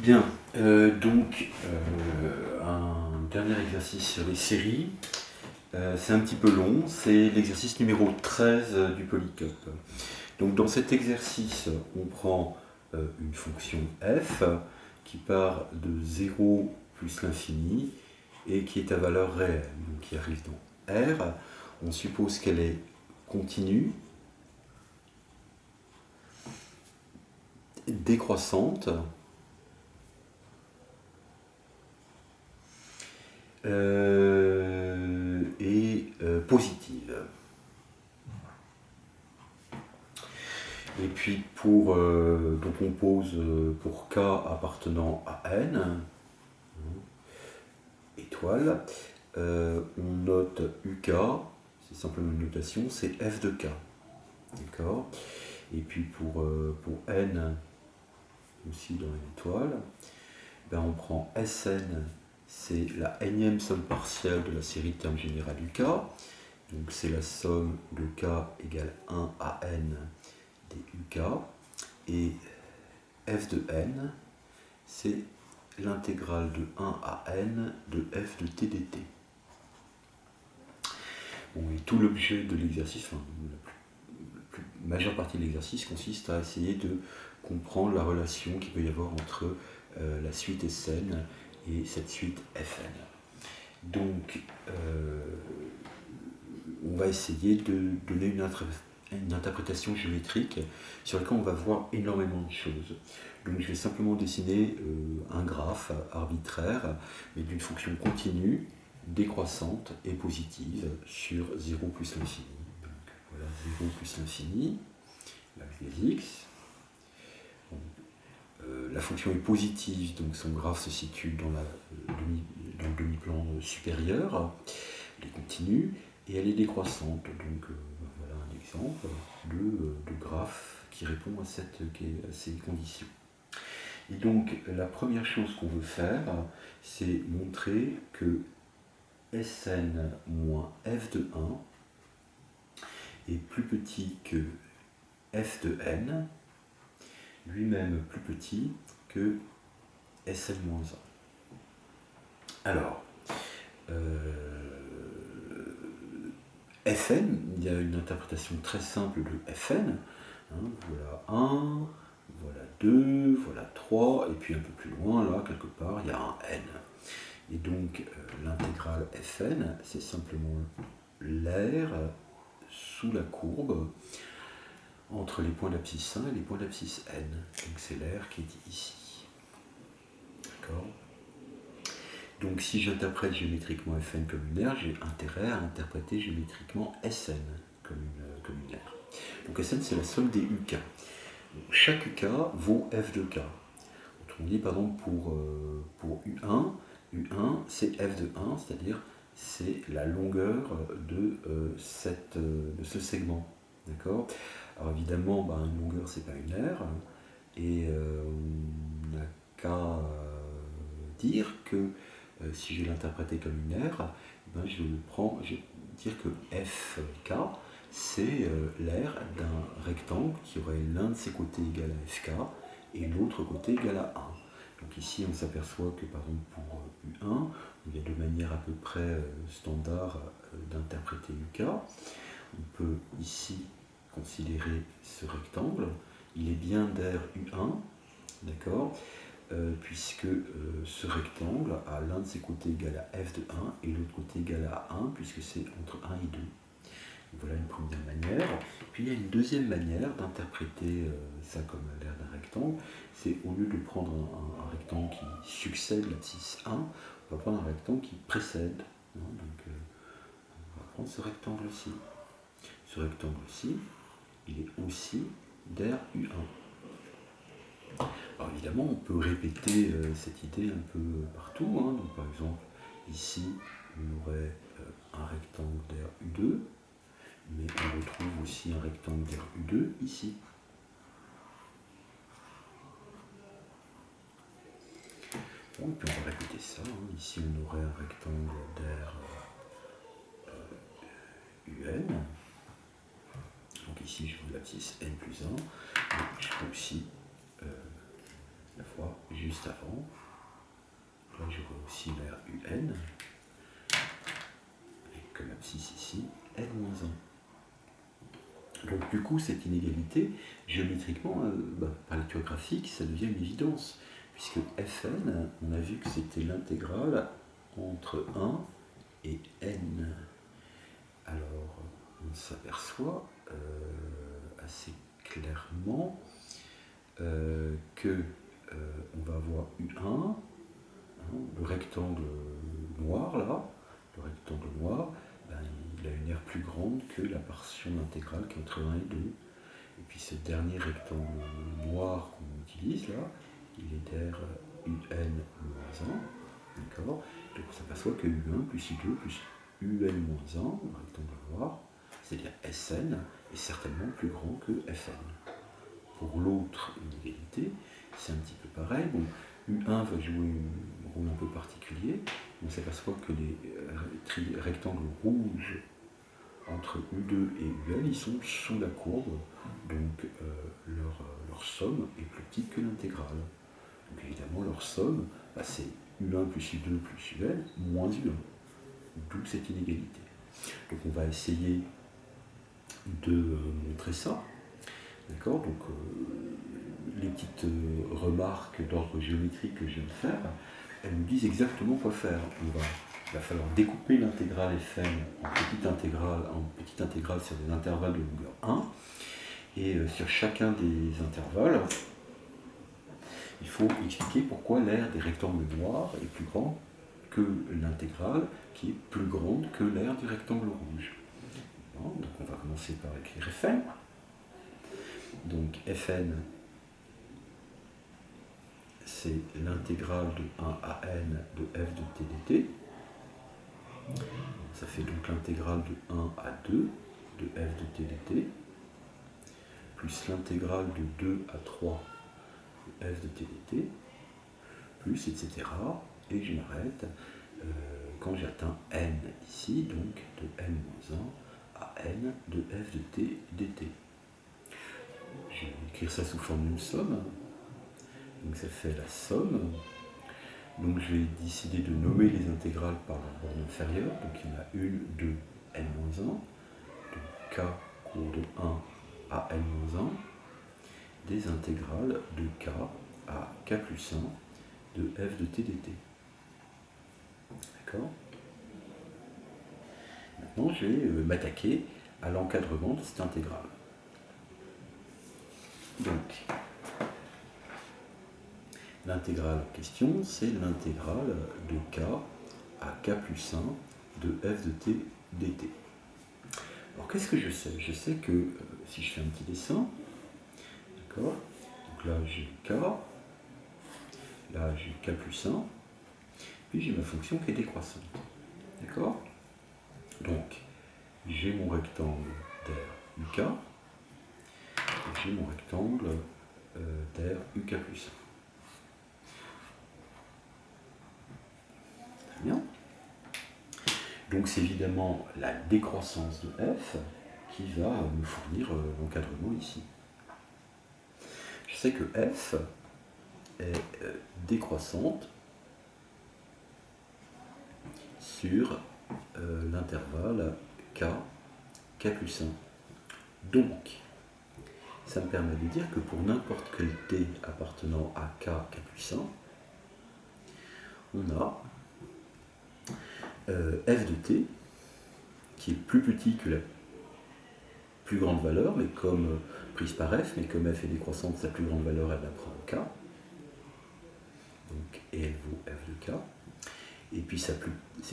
Bien, un dernier exercice sur les séries. C'est un petit peu long, c'est l'exercice numéro 13 du Polycup. Donc dans cet exercice, on prend une fonction f qui part de 0 plus l'infini et qui est à valeur réelle, donc qui arrive dans R. On suppose qu'elle est continue, décroissante, positive. Et puis donc on pose pour K appartenant à N, étoile, on note UK, c'est simplement une notation, c'est F de K. D'accord. Et puis pour N, aussi dans une étoile, ben on prend Sn, c'est la nème somme partielle de la série de termes générale UK. Donc c'est la somme de K égale 1 à N des UK. Et f de n, c'est l'intégrale de 1 à n de f de t dt. Bon, et tout l'objet de l'exercice, enfin, la majeure partie de l'exercice consiste à essayer de comprendre la relation qu'il peut y avoir entre la suite Sn et cette suite Fn. Donc, on va essayer de donner une interprétation géométrique sur laquelle on va voir énormément de choses. Donc je vais simplement dessiner un graphe arbitraire, mais d'une fonction continue, décroissante et positive sur 0 plus l'infini. Donc voilà 0 plus l'infini, l'axe des x. Donc, la fonction est positive, donc son graphe se situe dans le demi-plan supérieur, elle est continue, et elle est décroissante. Donc voilà un exemple de graphe qui répond à ces conditions. Et donc la première chose qu'on veut faire, c'est montrer que Sn moins f de 1 est plus petit que f de n, lui-même plus petit que Sn moins 1. Alors, Fn, il y a une interprétation très simple de Fn. Voilà 1, voilà 2, voilà 3, et puis un peu plus loin, là, quelque part, il y a un n. Et donc, l'intégrale Fn, c'est simplement l'air sous la courbe entre les points d'abscisse 1 et les points d'abscisse n. Donc, c'est l'air qui est ici. D'accord ? Donc, si j'interprète géométriquement Fn comme une aire, j'ai intérêt à interpréter géométriquement Sn comme une aire. Donc, Sn, c'est la somme des UK. Donc, chaque UK vaut f de k. Autrement dit, par exemple, pour U1, c'est f de 1, c'est-à-dire c'est la longueur de ce segment. D'accord ? Alors évidemment, une longueur, c'est pas une aire, et on n'a qu'à dire que si je l'interprétais comme une aire, je vais dire que fk, c'est l'aire d'un rectangle qui aurait l'un de ses côtés égal à fk et l'autre côté égal à 1. Donc ici, on s'aperçoit que par exemple pour U1, il y a deux manières à peu près standards d'interpréter UK. On peut ici considérer ce rectangle, il est bien d'aire U1, d'accord, puisque ce rectangle a l'un de ses côtés égal à f de 1 et l'autre côté égal à 1, puisque c'est entre 1 et 2. Voilà une première manière. Puis il y a une deuxième manière d'interpréter ça comme l'aire d'un rectangle. C'est au lieu de prendre un rectangle qui succède l'abscisse 1, on va prendre un rectangle qui précède. Donc on va prendre ce rectangle-ci. Ce rectangle-ci, il est aussi d'aire U1. Alors évidemment, on peut répéter cette idée un peu partout. Donc, par exemple, ici, on aurait un rectangle d'aire U2, mais on retrouve aussi un rectangle d'aire U2 ici. Bon, et puis on va répéter ça. Ici, on aurait un rectangle d'aire UN. Donc ici, je veux l'abscisse n plus 1. Donc, je peux aussi la fois juste avant. Là j'aurai aussi l'air UN, et comme abscisse ici, N-1. Donc du coup, cette inégalité, géométriquement, par lecture graphique, ça devient une évidence, puisque Fn, on a vu que c'était l'intégrale entre 1 et n. Alors, on s'aperçoit assez clairement que on va avoir U1, le rectangle noir là, le rectangle noir, il a une aire plus grande que la portion intégrale qui est entre 1 et 2. Et puis ce dernier rectangle noir qu'on utilise là, il est d'aire UN-1, d'accord. Donc on s'aperçoit que U1 plus U2 plus UN-1, le rectangle noir, c'est-à-dire Sn, est certainement plus grand que Fn. Pour l'autre inégalité, c'est un petit peu pareil. Bon, U1 va jouer un rôle un peu particulier. On s'aperçoit que les rectangles rouges entre U2 et UN, ils sont sous la courbe, donc leur somme est plus petite que l'intégrale. Donc évidemment, leur somme, c'est U1 plus U2 plus UN moins U1, d'où cette inégalité. Donc on va essayer de montrer ça. D'accord. Donc les petites remarques d'ordre géométrique que je viens de faire, elles nous disent exactement quoi faire. Il va falloir découper l'intégrale Fn en petite intégrale sur des intervalles de longueur 1. Et sur chacun des intervalles, il faut expliquer pourquoi l'aire des rectangles noirs est plus grande que l'intégrale qui est plus grande que l'aire du rectangle rouge. Donc on va commencer par écrire Fn. Donc Fn, c'est l'intégrale de 1 à n de f de t dt. Ça fait donc l'intégrale de 1 à 2 de f de t dt, plus l'intégrale de 2 à 3 de f de t dt, plus etc. Et je m'arrête quand j'atteins n ici, donc de n-1 à n de f de t dt. Je vais écrire ça sous forme d'une somme. Donc ça fait la somme. Donc je vais décider de nommer les intégrales par la borne inférieure. Donc il y en a une de n-1, donc k court de 1 à n-1, des intégrales de k à k plus 1 de f de t dt. D'accord. Maintenant je vais m'attaquer à l'encadrement de cette intégrale. Donc, l'intégrale en question, c'est l'intégrale de k à k plus 1 de f de t dt. Alors qu'est-ce que je sais? Je sais que si je fais un petit dessin, d'accord, donc là j'ai k, là j'ai k plus 1, puis j'ai ma fonction qui est décroissante. D'accord. Donc j'ai mon rectangle d'aire uk, et j'ai mon rectangle d'aire uk plus 1. Très bien. Donc c'est évidemment la décroissance de f qui va me fournir l'encadrement ici. Je sais que f est décroissante sur l'intervalle k plus 1. Donc, ça me permet de dire que pour n'importe quel t appartenant à k plus 1, on a f de t qui est plus petit que la plus grande valeur, mais comme prise par f, mais comme f est décroissante, sa plus grande valeur, elle la prend en k. Donc, et elle vaut f de k. Et puis c'est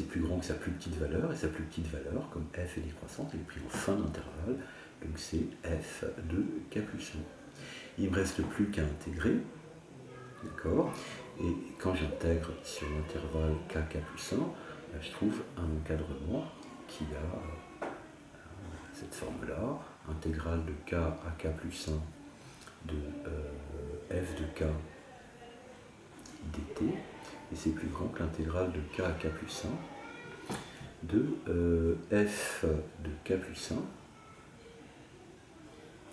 plus grand que sa plus petite valeur, et sa plus petite valeur, comme f est décroissante, elle est prise en fin d'intervalle, donc c'est f de k plus 1. Il ne me reste plus qu'à intégrer, d'accord. Et quand j'intègre sur l'intervalle k plus 1, je trouve un encadrement qui a cette forme-là, intégrale de k à k plus 1 de f de k dt, et c'est plus grand que l'intégrale de k à k plus 1 de f de k plus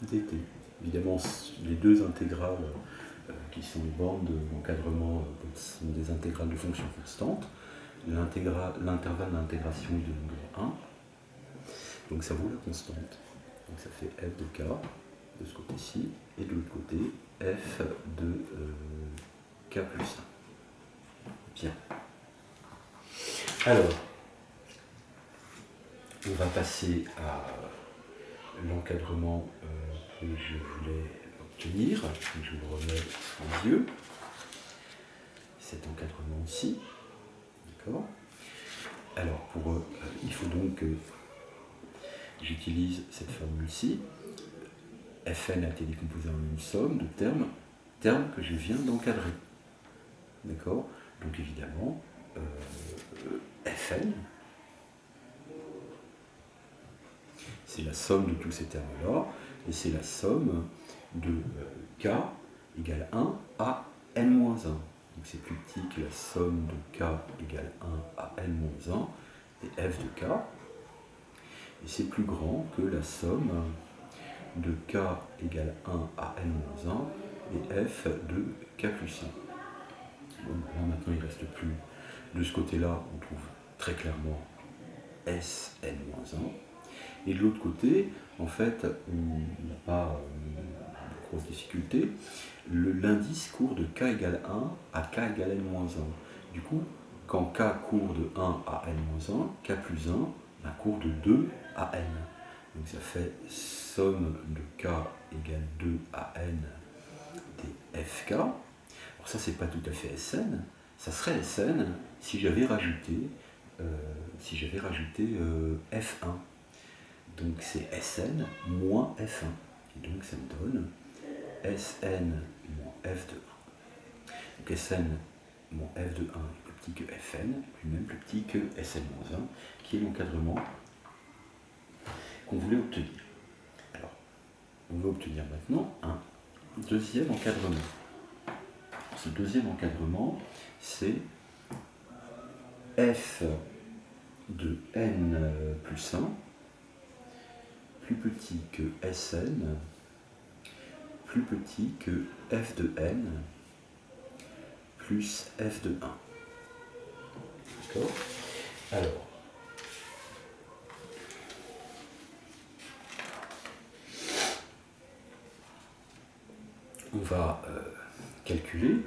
1 dt. Évidemment, les deux intégrales qui sont les bornes d'encadrement, sont des intégrales de fonctions constantes. L'intervalle d'intégration est de longueur 1, donc ça vaut la constante. Donc ça fait f de k de ce côté-ci, et de l'autre côté, f de k plus 1. Bien. Alors, on va passer à l'encadrement que je voulais obtenir. Je le remets en yeux. Cet encadrement ici. D'accord. Alors, il faut donc que j'utilise cette formule-ci. Fn a été décomposé en une somme de termes que je viens d'encadrer. D'accord. Donc évidemment, Fn, c'est la somme de tous ces termes-là, et c'est la somme de k égale 1 à n-1. Donc c'est plus petit que la somme de k égale 1 à n-1 et f de k, et c'est plus grand que la somme de k égale 1 à n-1 et f de k plus 1. Bon, là maintenant il ne reste plus, de ce côté-là on trouve très clairement Sn-1, et de l'autre côté, en fait, on n'a pas de grosse difficulté, l'indice court de k égale 1 à k égale n-1. Du coup, quand k court de 1 à n-1, k plus 1 court de 2 à n. Donc ça fait somme de k égale 2 à n des fk. Alors ça, c'est pas tout à fait Sn. Ça serait Sn si j'avais rajouté, f1. Donc c'est Sn moins f1. Et donc ça me donne Sn moins f de 1. Donc Sn moins f de 1 est plus petit que Fn, lui-même plus petit que Sn-1, qui est l'encadrement qu'on voulait obtenir. Alors, on va obtenir maintenant un deuxième encadrement. Ce deuxième encadrement, c'est f de n plus 1 plus petit que Sn plus petit que f de n plus f de 1. D'accord? Alors, on va calculer.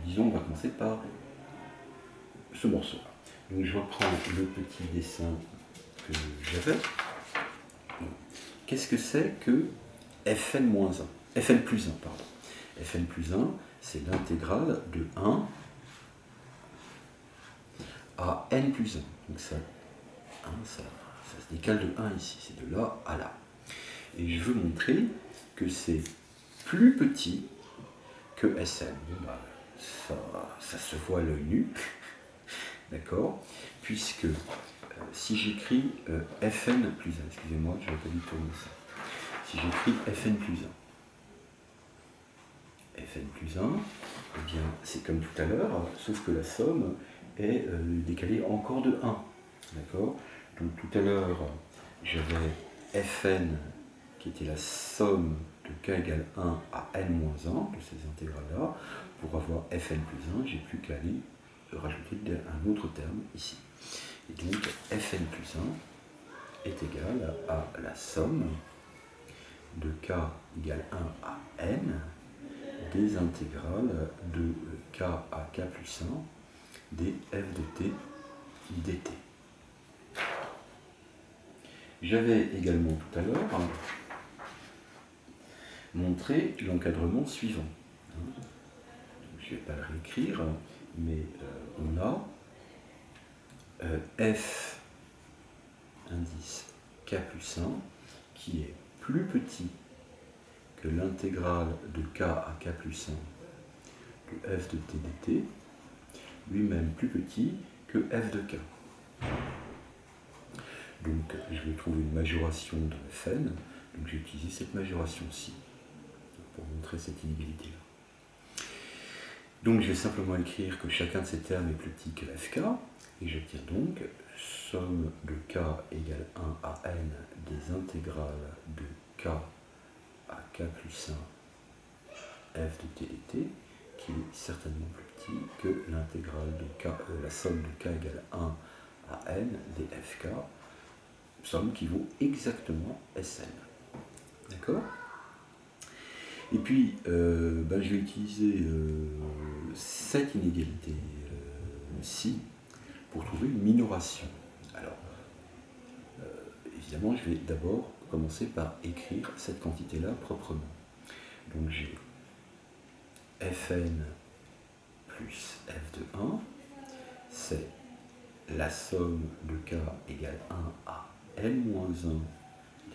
Disons, on va commencer par ce morceau-là. Donc je reprends le petit dessin que j'avais. Qu'est-ce que c'est que Fn-1 Fn plus 1, pardon. Fn plus 1, c'est l'intégrale de 1 à n plus 1. Donc ça se décale de 1 ici, c'est de là à là. Et je veux montrer que c'est plus petit que Sn. Bon, bah, ça se voit à l'œil nu, d'accord, puisque si j'écris Fn plus 1, excusez-moi, je n'avais pas dû tourner ça. Si j'écris Fn plus 1, Fn plus 1, eh bien c'est comme tout à l'heure, sauf que la somme est décalée encore de 1. D'accord. Donc tout à l'heure, j'avais Fn qui était la somme de k égale 1 à n-1 de ces intégrales-là. Pour avoir Fn plus 1, j'ai plus qu'à aller rajouter un autre terme ici. Et donc Fn plus 1 est égal à la somme de k égale 1 à n des intégrales de k à k plus 1 des f de t dt. J'avais également tout à l'heure montré l'encadrement suivant. Je ne vais pas le réécrire, mais on a f indice k plus 1 qui est plus petit que l'intégrale de k à k plus 1 de f de t dt, lui-même plus petit que f de k. Donc je vais trouver une majoration de Fn, donc j'ai utilisé cette majoration-ci pour montrer cette inégalité-là. Donc je vais simplement écrire que chacun de ces termes est plus petit que fk, et j'obtiens donc somme de k égale 1 à n des intégrales de k à k plus f de t dt, qui est certainement plus petit que l'intégrale de k, la somme de k égale 1 à n dfk, somme qui vaut exactement Sn. D'accord? Et puis, je vais utiliser cette inégalité-ci pour trouver une minoration. Alors, évidemment, je vais d'abord commencer par écrire cette quantité-là proprement. Donc j'ai Fn plus f de 1, c'est la somme de k égale 1 à n-1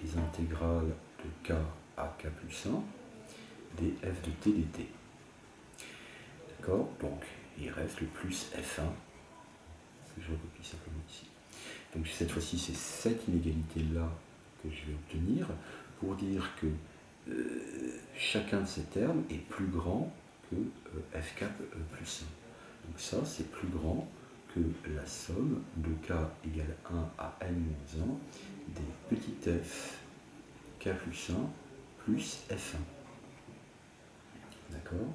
des intégrales de k à k plus 1 des f de t dt. D'accord? Donc il reste le plus f1, que je recopie simplement ici. Donc cette fois-ci, c'est cette inégalité-là que je vais obtenir pour dire que chacun de ces termes est plus grand que f cap plus 1. Donc ça, c'est plus grand que la somme de k égale 1 à n-1 des petits f k plus 1 plus f1. D'accord?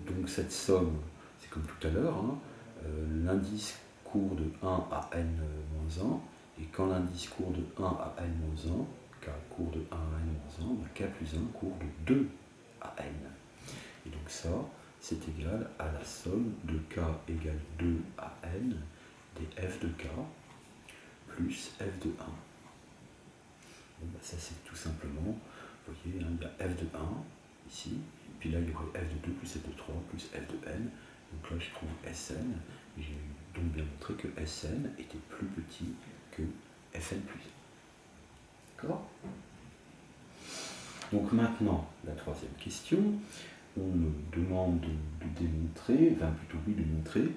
Donc cette somme, c'est comme tout à l'heure, hein, l'indice court de 1 à n-1, et quand l'indice court de 1 à n-1, k court de 1 à n-1, k plus 1 court de 2 à n. Et donc ça, c'est égal à la somme de k égale 2 à n des f de k plus f de 1. Bon, ça c'est tout simplement, vous voyez, hein, il y a f de 1 ici, puis là il y aurait f de 2 plus f de 3 plus f de n. Donc là je trouve Sn, et j'ai donc bien montré que Sn était plus petit que Fn plus 1. D'accord? Donc maintenant, la troisième question, on me demande de démontrer, enfin plutôt oui de montrer,